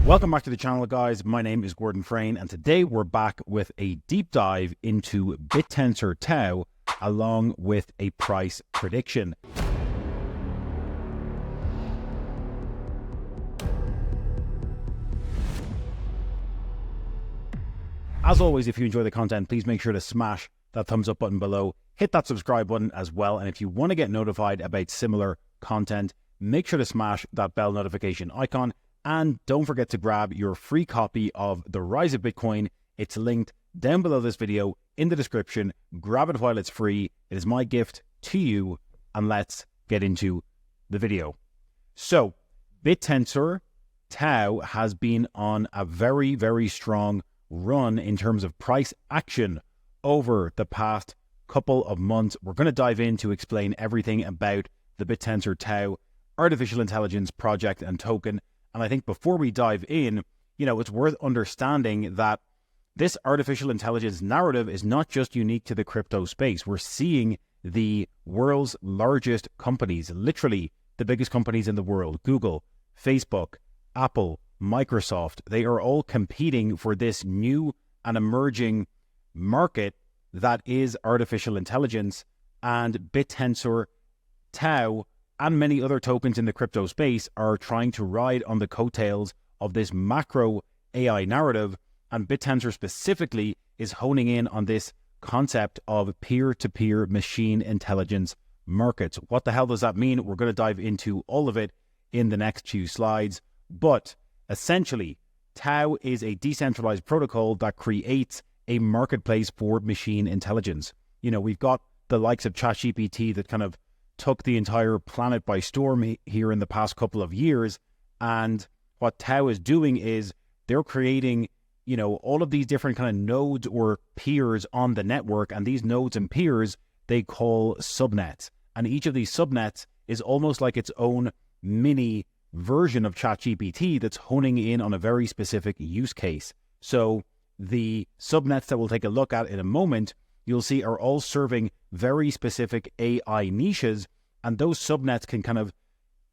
Welcome back to the channel, guys. My name is Gordon Frayne, and today we're back with a deep dive into Bittensor TAO along with a price prediction. As always, if you enjoy the content, please make sure to smash that thumbs up button below, hit that subscribe button as well, and if you want to get notified about similar content, make sure to smash that bell notification icon. And don't forget to grab your free copy of The Rise of Bitcoin. It's linked down below this video in the description. Grab it while it's free. It is my gift to you. And let's get into the video. So, Bittensor TAO has been on a very, very strong run in terms of price action over the past couple of months. We're going to dive in to explain everything about the Bittensor TAO artificial intelligence project and token. And I think before we dive in, it's worth understanding that this artificial intelligence narrative is not just unique to the crypto space. We're seeing the world's largest companies, literally the biggest companies in the world, Google, Facebook, Apple, Microsoft, they are all competing for this new and emerging market that is artificial intelligence. And Bittensor TAO and many other tokens in the crypto space are trying to ride on the coattails of this macro AI narrative, and Bittensor specifically is honing in on this concept of peer-to-peer machine intelligence markets. What the hell does that mean? We're going to dive into all of it in the next few slides, but essentially, TAO is a decentralized protocol that creates a marketplace for machine intelligence. We've got the likes of ChatGPT that kind of took the entire planet by storm here in the past couple of years. And what TAO is doing is they're creating, all of these different kind of nodes or peers on the network. And these nodes and peers, they call subnets. And each of these subnets is almost like its own mini version of ChatGPT that's honing in on a very specific use case. So the subnets that we'll take a look at in a moment, you'll see are all serving very specific AI niches, and those subnets can kind of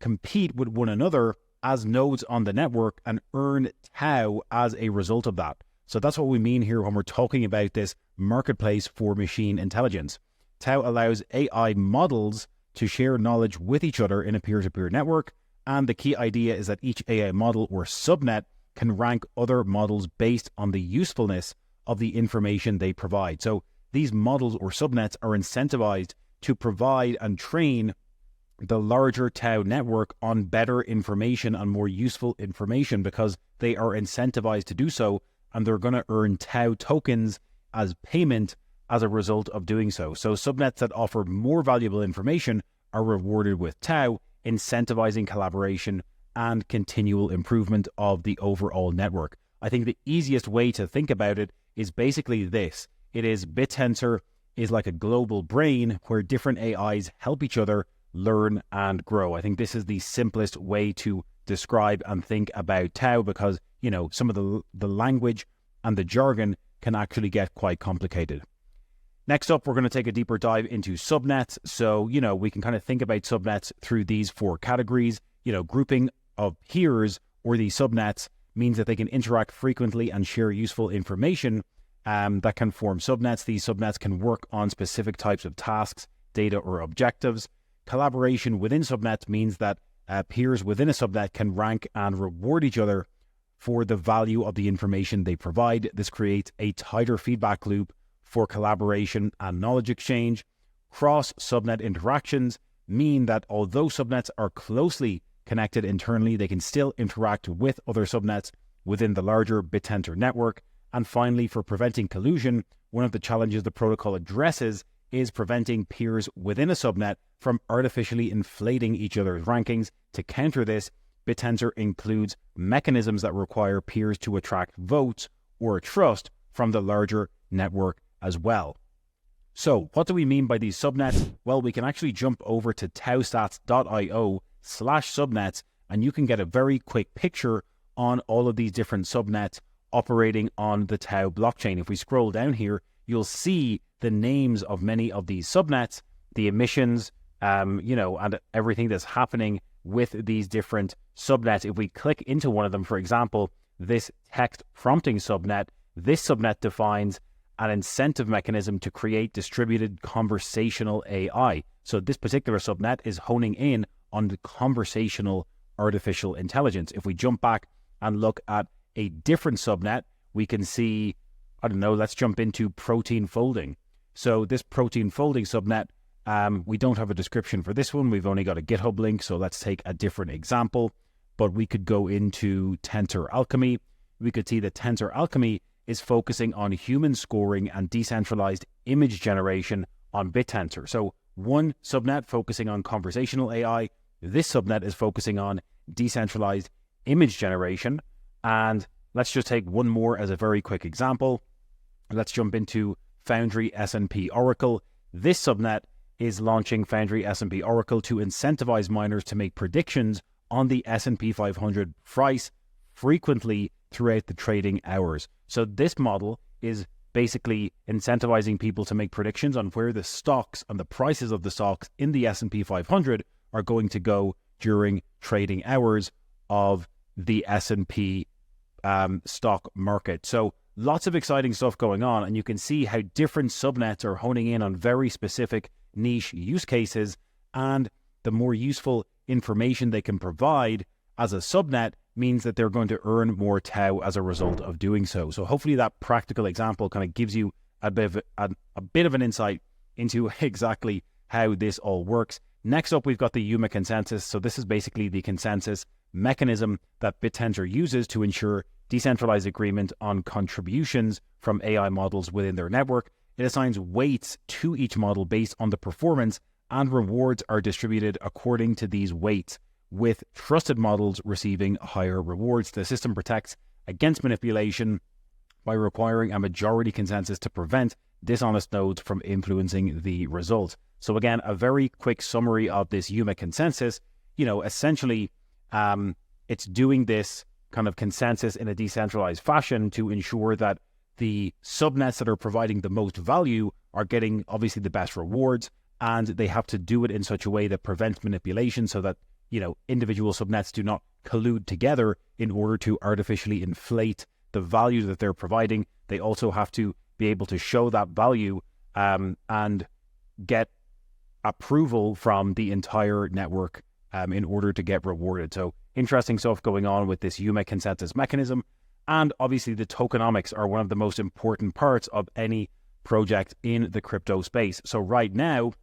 compete with one another as nodes on the network and earn TAO as a result of that. So that's what we mean here when we're talking about this marketplace for machine intelligence. TAO allows AI models to share knowledge with each other in a peer-to-peer network, and the key idea is that each AI model or subnet can rank other models based on the usefulness of the information they provide. So these models or subnets are incentivized to provide and train the larger TAO network on better information and more useful information because they are incentivized to do so, and they're going to earn TAO tokens as payment as a result of doing so. So subnets that offer more valuable information are rewarded with TAO, incentivizing collaboration and continual improvement of the overall network. I think the easiest way to think about it is basically this. It is Bittensor is like a global brain where different AIs help each other learn and grow. I think this is the simplest way to describe and think about TAO because, some of the language and the jargon can actually get quite complicated. Next up, we're going to take a deeper dive into subnets. So, we can kind of think about subnets through these four categories. Grouping of peers or these subnets means that they can interact frequently and share useful information that can form subnets. These subnets can work on specific types of tasks, data, or objectives. Collaboration within subnets means that peers within a subnet can rank and reward each other for the value of the information they provide. This creates a tighter feedback loop for collaboration and knowledge exchange. Cross-subnet interactions mean that although subnets are closely connected internally, they can still interact with other subnets within the larger Bittensor network. And finally, for preventing collusion, one of the challenges the protocol addresses is preventing peers within a subnet from artificially inflating each other's rankings. To counter this, Bittensor includes mechanisms that require peers to attract votes or trust from the larger network as well. So what do we mean by these subnets? Well, we can actually jump over to taostats.io/subnets, and you can get a very quick picture on all of these different subnets operating on the TAO blockchain. If we scroll down here, you'll see the names of many of these subnets, the emissions, and everything that's happening with these different subnets. If we click into one of them, for example, this text prompting subnet, this subnet defines an incentive mechanism to create distributed conversational AI. So this particular subnet is honing in on the conversational artificial intelligence. If we jump back and look at a different subnet, we can see, I don't know, let's jump into protein folding. So this protein folding subnet, we don't have a description for this one. We've only got a GitHub link. So let's take a different example. But we could go into Tensor Alchemy. We could see that Tensor Alchemy is focusing on human scoring and decentralized image generation on Bittensor. So one subnet focusing on conversational AI. This subnet is focusing on decentralized image generation. And let's just take one more as a very quick example. Let's jump into Foundry S&P Oracle. This subnet is launching Foundry S&P Oracle to incentivize miners to make predictions on the S&P 500 price frequently throughout the trading hours. So this model is basically incentivizing people to make predictions on where the stocks and the prices of the stocks in the S&P 500 are going to go during trading hours of the S&P stock market. So lots of exciting stuff going on, and you can see how different subnets are honing in on very specific niche use cases, and the more useful information they can provide as a subnet means that they're going to earn more TAO as a result of doing so. So hopefully that practical example kind of gives you a bit of an insight into exactly how this all works. Next up, we've got the UMA consensus. So this is basically the consensus mechanism that Bittensor uses to ensure decentralized agreement on contributions from AI models within their network. It assigns weights to each model based on the performance, and rewards are distributed according to these weights, with trusted models receiving higher rewards. The system protects against manipulation by requiring a majority consensus to prevent dishonest nodes from influencing the result. So again, a very quick summary of this UMA consensus. Essentially, it's doing this kind of consensus in a decentralized fashion to ensure that the subnets that are providing the most value are getting obviously the best rewards, and they have to do it in such a way that prevents manipulation so that individual subnets do not collude together in order to artificially inflate the value that they're providing. They also have to be able to show that value and get approval from the entire network in order to get rewarded. So interesting stuff going on with this UMA consensus mechanism. And obviously the tokenomics are one of the most important parts of any project in the crypto space. So right now,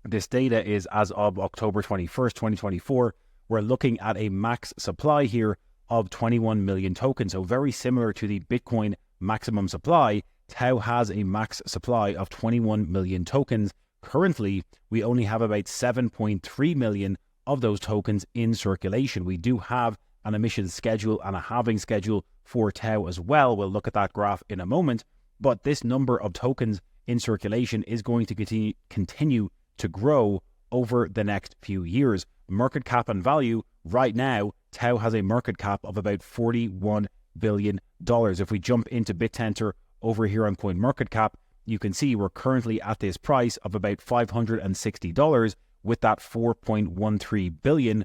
this data is as of October 21st, 2024. We're looking at a max supply here of 21 million tokens. So very similar to the Bitcoin maximum supply, TAO has a max supply of 21 million tokens. Currently, we only have about 7.3 million of those tokens in circulation. We do have an emissions schedule and a halving schedule for TAO as well. We'll look at that graph in a moment. But this number of tokens in circulation is going to continue to grow over the next few years. Market cap and value, right now, TAO has a market cap of about $41 billion. If we jump into Bittensor over here on CoinMarketCap, you can see we're currently at this price of about $560 with that $4.13 billion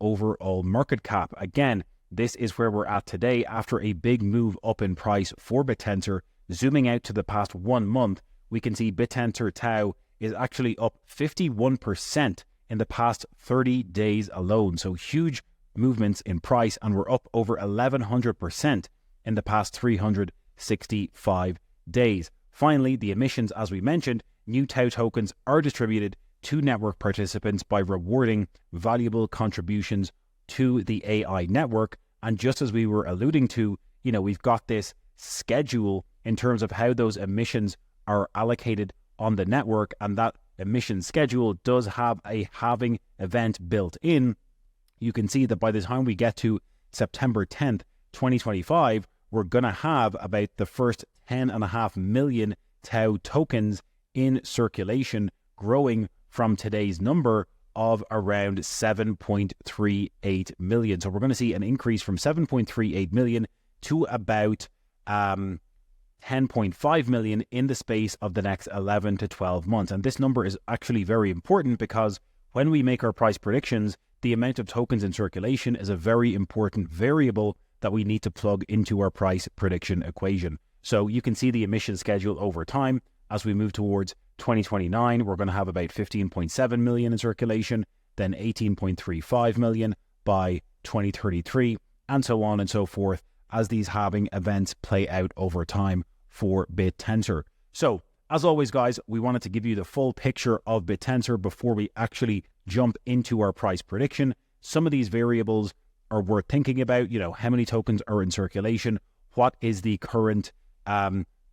overall market cap. Again, this is where we're at today after a big move up in price for Bittensor. Zooming out to the past 1 month, we can see Bittensor TAO is actually up 51% in the past 30 days alone. So huge movements in price, and we're up over 1,100% in the past 365 days. Finally, the emissions, as we mentioned, new TAO tokens are distributed to network participants by rewarding valuable contributions to the AI network. And just as we were alluding to, we've got this schedule in terms of how those emissions are allocated on the network, and that emission schedule does have a halving event built in. You can see that by the time we get to September 10th, 2025, we're going to have about the first 10.5 million TAO tokens in circulation, growing from today's number of around 7.38 million. So we're going to see an increase from 7.38 million to about 10.5 million in the space of the next 11 to 12 months. And this number is actually very important because when we make our price predictions, the amount of tokens in circulation is a very important variable that we need to plug into our price prediction equation. So you can see the emission schedule over time. As we move towards 2029, we're going to have about 15.7 million in circulation, then 18.35 million by 2033, and so on and so forth as these halving events play out over time for Bittensor. So, as always, guys, we wanted to give you the full picture of Bittensor before we actually jump into our price prediction. Some of these variables are worth thinking about. You know, how many tokens are in circulation? What is the current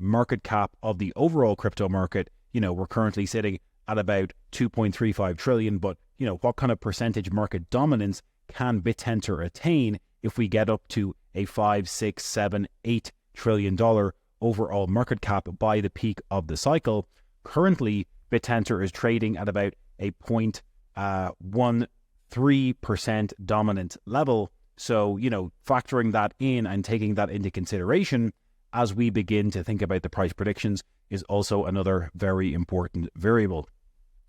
market cap of the overall crypto market? You know, we're currently sitting at about 2.35 trillion, but, you know, what kind of percentage market dominance can Bittensor attain if we get up to a 5, 6, 7, 8 trillion dollar overall market cap by the peak of the cycle? Currently, Bittensor is trading at about a 0.13% dominant level. So, you know, factoring that in and taking that into consideration as we begin to think about the price predictions is also another very important variable.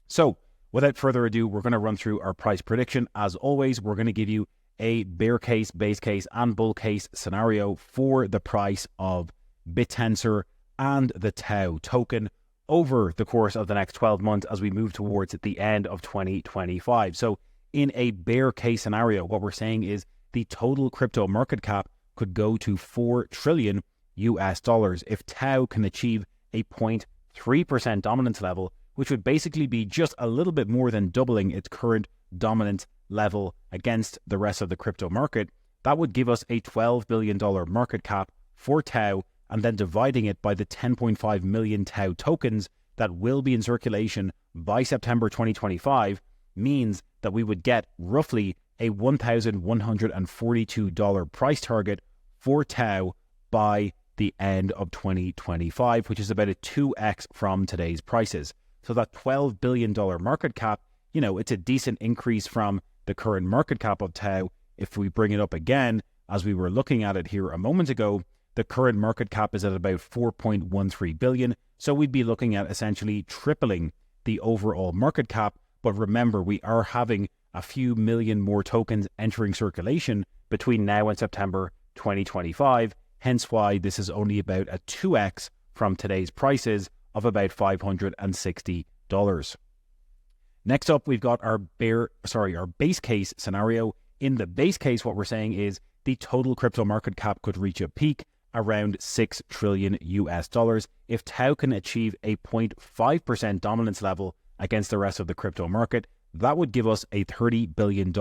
So, without further ado, we're going to run through our price prediction. As always, we're going to give you a bear case, base case, and bull case scenario for the price of Bittensor and the TAO token over the course of the next 12 months as we move towards the end of 2025. So in a bear case scenario, what we're saying is the total crypto market cap could go to $4 trillion if TAO can achieve a 0.3% dominance level, which would basically be just a little bit more than doubling its current dominant level against the rest of the crypto market. That would give us a $12 billion market cap for TAO, and then dividing it by the 10.5 million TAO tokens that will be in circulation by September 2025 means that we would get roughly a $1,142 price target for TAO by the end of 2025, which is about a 2x from today's prices. So that $12 billion market cap, you know, it's a decent increase from the current market cap of TAO. If we bring it up again, as we were looking at it here a moment ago, the current market cap is at about 4.13 billion. So we'd be looking at essentially tripling the overall market cap. But remember, we are having a few million more tokens entering circulation between now and September 2025. Hence why this is only about a 2x from today's prices of about $560. Next up, we've got our base case scenario. In the base case, what we're saying is the total crypto market cap could reach a peak around $6 trillion if TAO can achieve a 0.5% dominance level against the rest of the crypto market. That would give us a $30 billion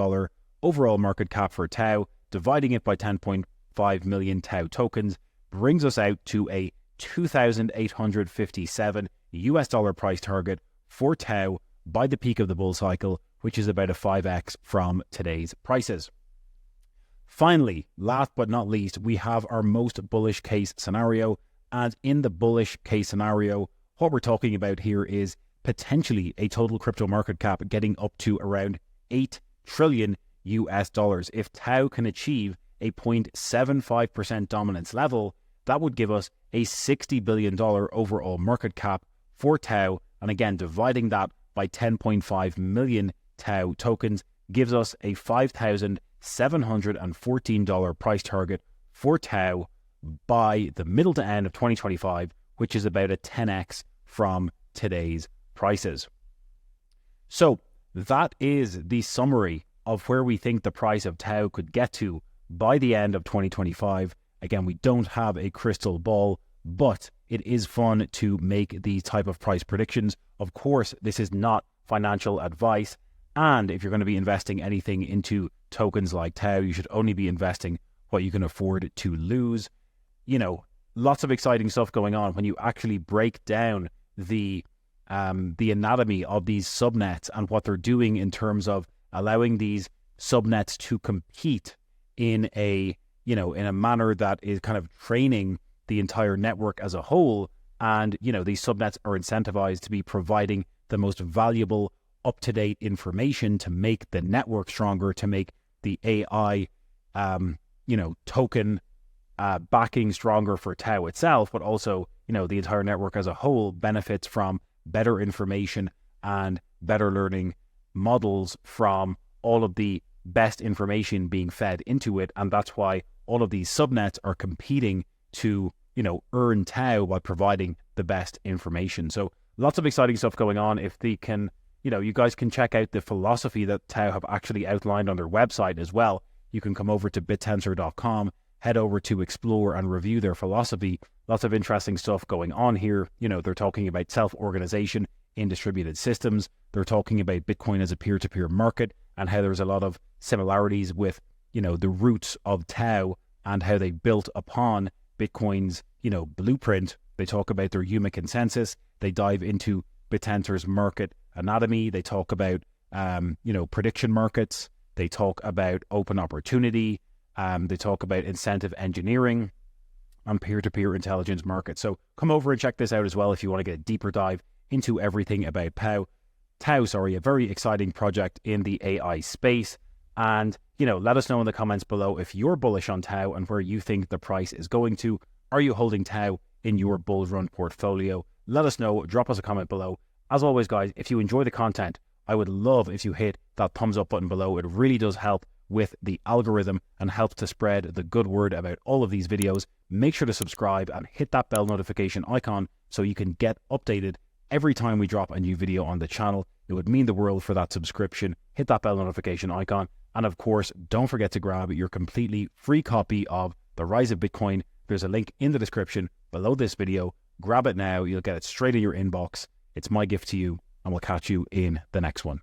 overall market cap for TAO. Dividing it by 10.5 million TAO tokens brings us out to a $2,857 price target for TAO by the peak of the bull cycle, which is about a 5x from today's prices. Finally, last but not least, we have our most bullish case scenario. And in the bullish case scenario, what we're talking about here is potentially a total crypto market cap getting up to around $8 trillion if TAO can achieve a 0.75% dominance level. That would give us a $60 billion overall market cap for TAO. And again, dividing that by 10.5 million TAO tokens gives us a $5,714 price target for TAO by the middle to end of 2025, which is about a 10x from today's prices. So that is the summary of where we think the price of TAO could get to by the end of 2025. Again, we don't have a crystal ball, but it is fun to make these type of price predictions. Of course, this is not financial advice. And if you're going to be investing anything into tokens like TAO, you should only be investing what you can afford to lose. You know, lots of exciting stuff going on when you actually break down the anatomy of these subnets and what they're doing in terms of allowing these subnets to compete in a manner that is kind of training the entire network as a whole. And, you know, these subnets are incentivized to be providing the most valuable, up-to-date information to make the network stronger, to make the AI, token backing stronger for TAO itself, but also, you know, the entire network as a whole benefits from better information and better learning models from all of the best information being fed into it, and that's why all of these subnets are competing to, earn TAO by providing the best information. So lots of exciting stuff going on. If they can, you guys can check out the philosophy that TAO have actually outlined on their website as well. You can come over to bittensor.com, head over to explore and review their philosophy. Lots of interesting stuff going on here. They're talking about self-organization in distributed systems. They're talking about Bitcoin as a peer-to-peer market and how there's a lot of similarities with, the roots of TAO and how they built upon Bitcoin's, blueprint. They talk about their Yuma consensus. They dive into Bittensor's market anatomy. They talk about, prediction markets. They talk about open opportunity. They talk about incentive engineering and peer-to-peer intelligence markets. So come over and check this out as well if you want to get a deeper dive into everything about TAO, a very exciting project in the AI space. And, let us know in the comments below if you're bullish on TAO and where you think the price is going to. Are you holding TAO in your bull run portfolio? Let us know. Drop us a comment below. As always, guys, if you enjoy the content, I would love if you hit that thumbs up button below. It really does help with the algorithm and helps to spread the good word about all of these videos. Make sure to subscribe and hit that bell notification icon so you can get updated every time we drop a new video on the channel. It would mean the world for that subscription. Hit that bell notification icon. And of course, don't forget to grab your completely free copy of The Rise of Bitcoin. There's a link in the description below this video. Grab it now. You'll get it straight in your inbox. It's my gift to you, and we'll catch you in the next one.